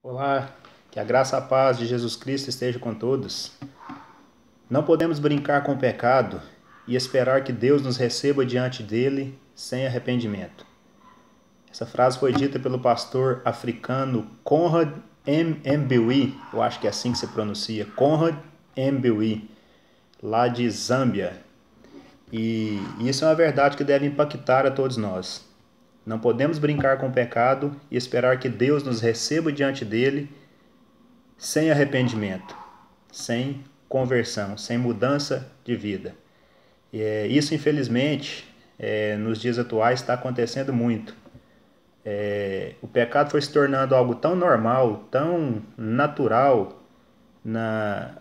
Olá, que a graça e a paz de Jesus Cristo esteja com todos. Não podemos brincar com o pecado e esperar que Deus nos receba diante dele sem arrependimento. Essa frase foi dita pelo pastor africano Conrad Mbewi, eu acho que é assim que se pronuncia, Conrad Mbewi, lá de Zâmbia. E isso é uma verdade que deve impactar a todos nós. Não podemos brincar com o pecado e esperar que Deus nos receba diante dele sem arrependimento, sem conversão, sem mudança de vida. Isso, infelizmente, nos dias atuais está acontecendo muito. O pecado foi se tornando algo tão normal, tão natural na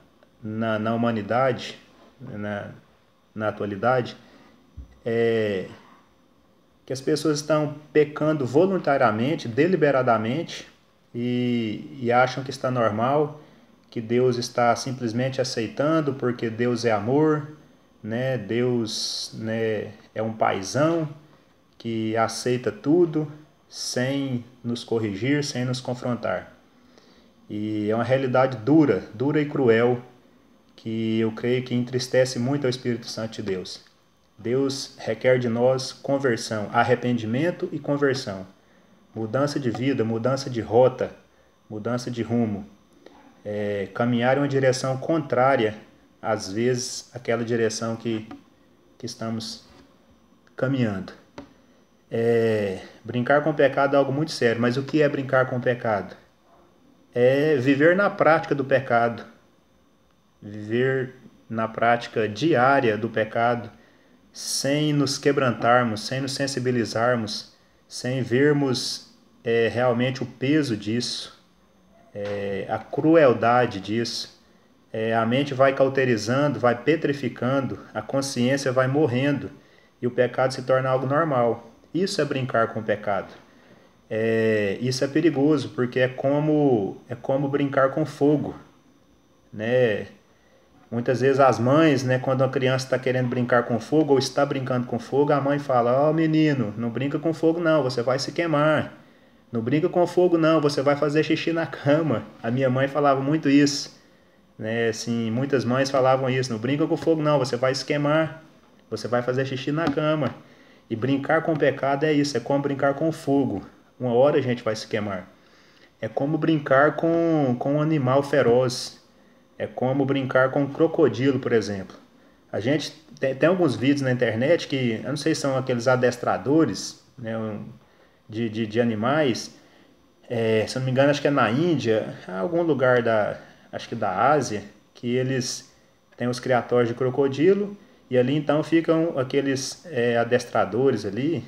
humanidade, na atualidade, que as pessoas estão pecando voluntariamente, deliberadamente, e acham que está normal, que Deus está simplesmente aceitando porque Deus é amor, né? Deus, né, é um paizão que aceita tudo sem nos corrigir, sem nos confrontar. E é uma realidade dura, dura e cruel, que eu creio que entristece muito ao Espírito Santo de Deus. Deus requer de nós conversão, arrependimento e conversão. Mudança de vida, mudança de rota, mudança de rumo. Caminhar em uma direção contrária, às vezes, àquela direção que estamos caminhando. Brincar com o pecado é algo muito sério, mas o que é brincar com o pecado? É viver na prática do pecado, viver na prática diária do pecado, sem nos quebrantarmos, sem nos sensibilizarmos, sem vermos realmente o peso disso, a crueldade disso. A mente vai cauterizando, vai petrificando, a consciência vai morrendo e o pecado se torna algo normal. Isso é brincar com o pecado. Isso é perigoso porque é como brincar com fogo, né? Muitas vezes as mães, né, quando a criança está querendo brincar com fogo ou está brincando com fogo, a mãe fala: "Ó, menino, não brinca com fogo não, você vai se queimar. Não brinca com fogo não, você vai fazer xixi na cama." A minha mãe falava muito isso, né? Assim, muitas mães falavam isso: "Não brinca com fogo não, você vai se queimar. Você vai fazer xixi na cama." E brincar com o pecado é isso, é como brincar com fogo. Uma hora a gente vai se queimar. É como brincar com um animal feroz. É como brincar com um crocodilo, por exemplo. A gente tem alguns vídeos na internet que, eu não sei se são aqueles adestradores, né, de animais. Se eu não me engano, acho que é na Índia, algum lugar acho que da Ásia, que eles têm os criatórios de crocodilo e ali então ficam aqueles adestradores ali.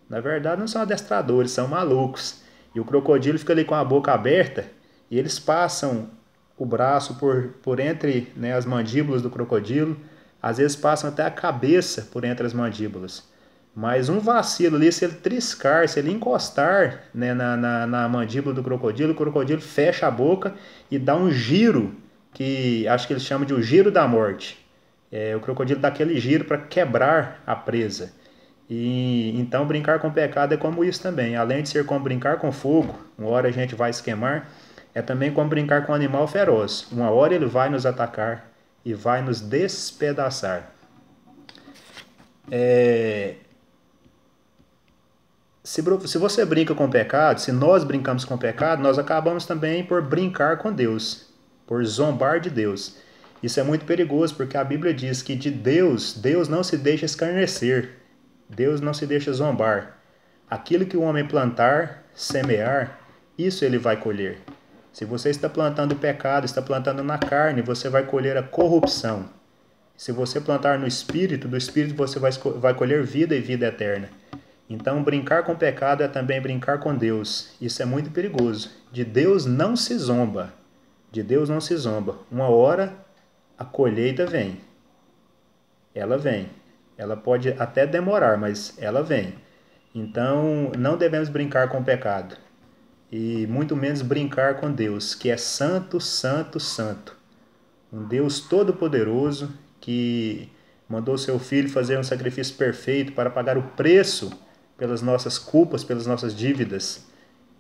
Na verdade, não são adestradores, são malucos. E o crocodilo fica ali com a boca aberta e eles passam o braço por entre, né, as mandíbulas do crocodilo, às vezes passam até a cabeça por entre as mandíbulas. Mas um vacilo ali, se ele triscar, se ele encostar, né, na mandíbula do crocodilo, o crocodilo fecha a boca e dá um giro, que acho que eles chamam de o giro da morte. O crocodilo dá aquele giro para quebrar a presa. E então brincar com o pecado é como isso também. Além de ser como brincar com fogo, uma hora a gente vai se queimar, é também como brincar com um animal feroz. Uma hora ele vai nos atacar e vai nos despedaçar. Se você brinca com o pecado, se nós brincamos com o pecado, nós acabamos também por brincar com Deus, por zombar de Deus. Isso é muito perigoso, porque a Bíblia diz que de Deus não se deixa escarnecer. Deus não se deixa zombar. Aquilo que o homem plantar, semear, isso ele vai colher. Se você está plantando o pecado, está plantando na carne, você vai colher a corrupção. Se você plantar no Espírito, do Espírito você vai colher vida e vida eterna. Então, brincar com o pecado é também brincar com Deus. Isso é muito perigoso. De Deus não se zomba. De Deus não se zomba. Uma hora a colheita vem. Ela vem. Ela pode até demorar, mas ela vem. Então, não devemos brincar com o pecado. E muito menos brincar com Deus, que é santo, santo, santo. Um Deus todo-poderoso que mandou seu Filho fazer um sacrifício perfeito para pagar o preço pelas nossas culpas, pelas nossas dívidas.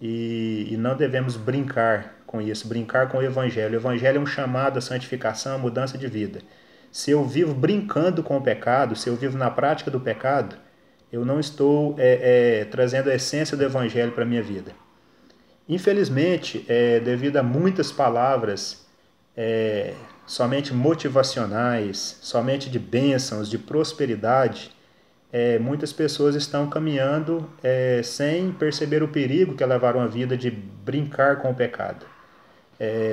e não devemos brincar com isso, brincar com o Evangelho. O Evangelho é um chamado à santificação, à mudança de vida. Se eu vivo brincando com o pecado, se eu vivo na prática do pecado, eu não estou trazendo a essência do Evangelho para a minha vida. Infelizmente, devido a muitas palavras somente motivacionais, somente de bênçãos, de prosperidade, muitas pessoas estão caminhando sem perceber o perigo que é levar uma vida de brincar com o pecado.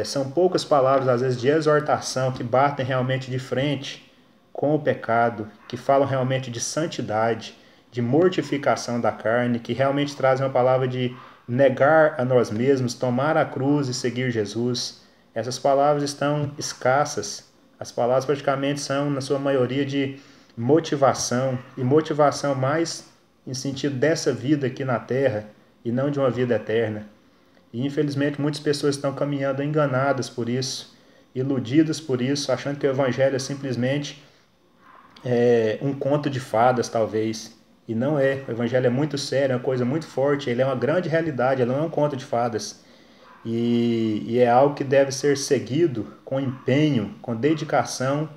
São poucas palavras, às vezes, de exortação que batem realmente de frente com o pecado, que falam realmente de santidade, de mortificação da carne, que realmente trazem uma palavra de negar a nós mesmos, tomar a cruz e seguir Jesus. Essas palavras estão escassas. As palavras praticamente são, na sua maioria, de motivação, e motivação mais em sentido dessa vida aqui na Terra e não de uma vida eterna. E infelizmente muitas pessoas estão caminhando enganadas por isso, iludidas por isso, achando que o Evangelho é simplesmente um conto de fadas, talvez. E não é. O Evangelho é muito sério, é uma coisa muito forte, ele é uma grande realidade, ele não é um conto de fadas. E é algo que deve ser seguido com empenho, com dedicação,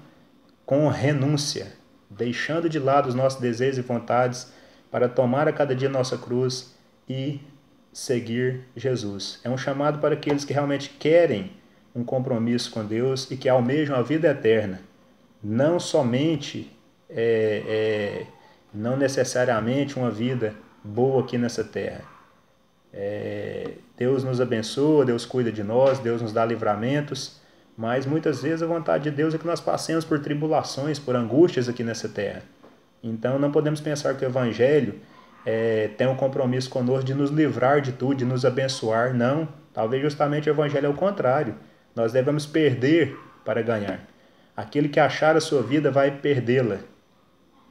com renúncia, deixando de lado os nossos desejos e vontades para tomar a cada dia nossa cruz e seguir Jesus. É um chamado para aqueles que realmente querem um compromisso com Deus e que almejam a vida eterna. Não somente, não necessariamente uma vida boa aqui nessa terra. Deus nos abençoa, Deus cuida de nós, Deus nos dá livramentos, mas muitas vezes a vontade de Deus é que nós passemos por tribulações, por angústias aqui nessa terra. Então não podemos pensar que o Evangelho tem um compromisso conosco de nos livrar de tudo, de nos abençoar. Não, talvez justamente o Evangelho é o contrário. Nós devemos perder para ganhar. Aquele que achar a sua vida vai perdê-la,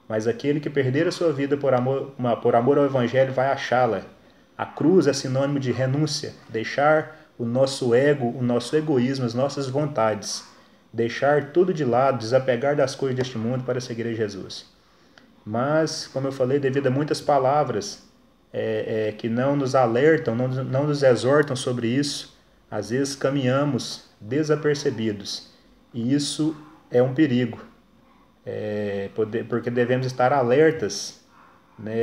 mas aquele que perder a sua vida por amor ao Evangelho vai achá-la. A cruz é sinônimo de renúncia, deixar o nosso ego, o nosso egoísmo, as nossas vontades, deixar tudo de lado, desapegar das coisas deste mundo para seguir a Jesus. Mas, como eu falei, devido a muitas palavras que não nos alertam, não nos exortam sobre isso, às vezes caminhamos desapercebidos. E isso é um perigo, porque devemos estar alertas,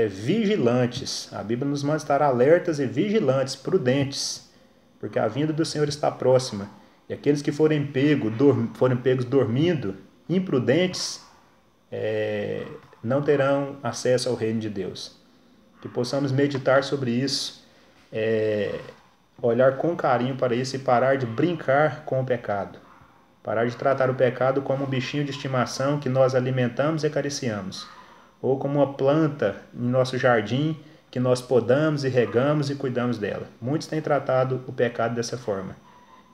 vigilantes. A Bíblia nos manda estar alertas e vigilantes, prudentes, porque a vinda do Senhor está próxima. E aqueles que forem pegos dormindo, imprudentes, não terão acesso ao reino de Deus. Que possamos meditar sobre isso, olhar com carinho para isso e parar de brincar com o pecado. Parar de tratar o pecado como um bichinho de estimação que nós alimentamos e acariciamos, ou como uma planta em nosso jardim que nós podamos e regamos e cuidamos dela. Muitos têm tratado o pecado dessa forma,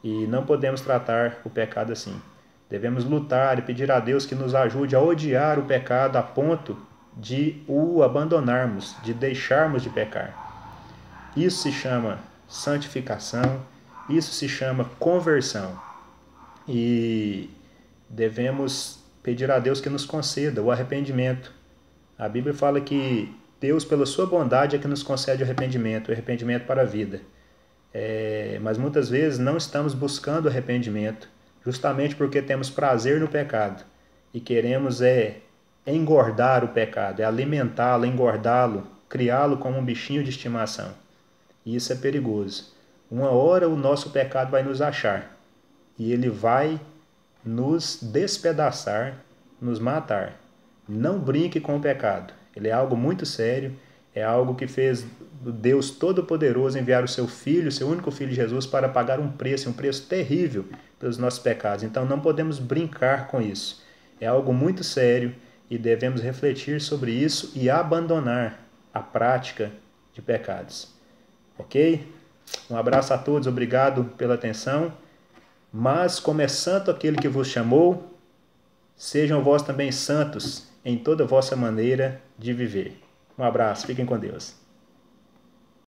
e não podemos tratar o pecado assim. Devemos lutar e pedir a Deus que nos ajude a odiar o pecado a ponto de o abandonarmos, de deixarmos de pecar. Isso se chama santificação, isso se chama conversão. E devemos pedir a Deus que nos conceda o arrependimento. A Bíblia fala que Deus, pela sua bondade, é que nos concede o arrependimento para a vida. Mas muitas vezes não estamos buscando arrependimento, justamente porque temos prazer no pecado e queremos engordar o pecado, alimentá-lo, engordá-lo, criá-lo como um bichinho de estimação. E isso é perigoso. Uma hora o nosso pecado vai nos achar e ele vai nos despedaçar, nos matar. Não brinque com o pecado. Ele é algo muito sério, é algo que fez o Deus Todo-Poderoso enviar o seu Filho, o seu único Filho Jesus, para pagar um preço terrível pelos nossos pecados. Então não podemos brincar com isso. É algo muito sério e devemos refletir sobre isso e abandonar a prática de pecados. Ok? Um abraço a todos, obrigado pela atenção. Mas, como é santo aquele que vos chamou, sejam vós também santos em toda a vossa maneira de viver. Um abraço, fiquem com Deus.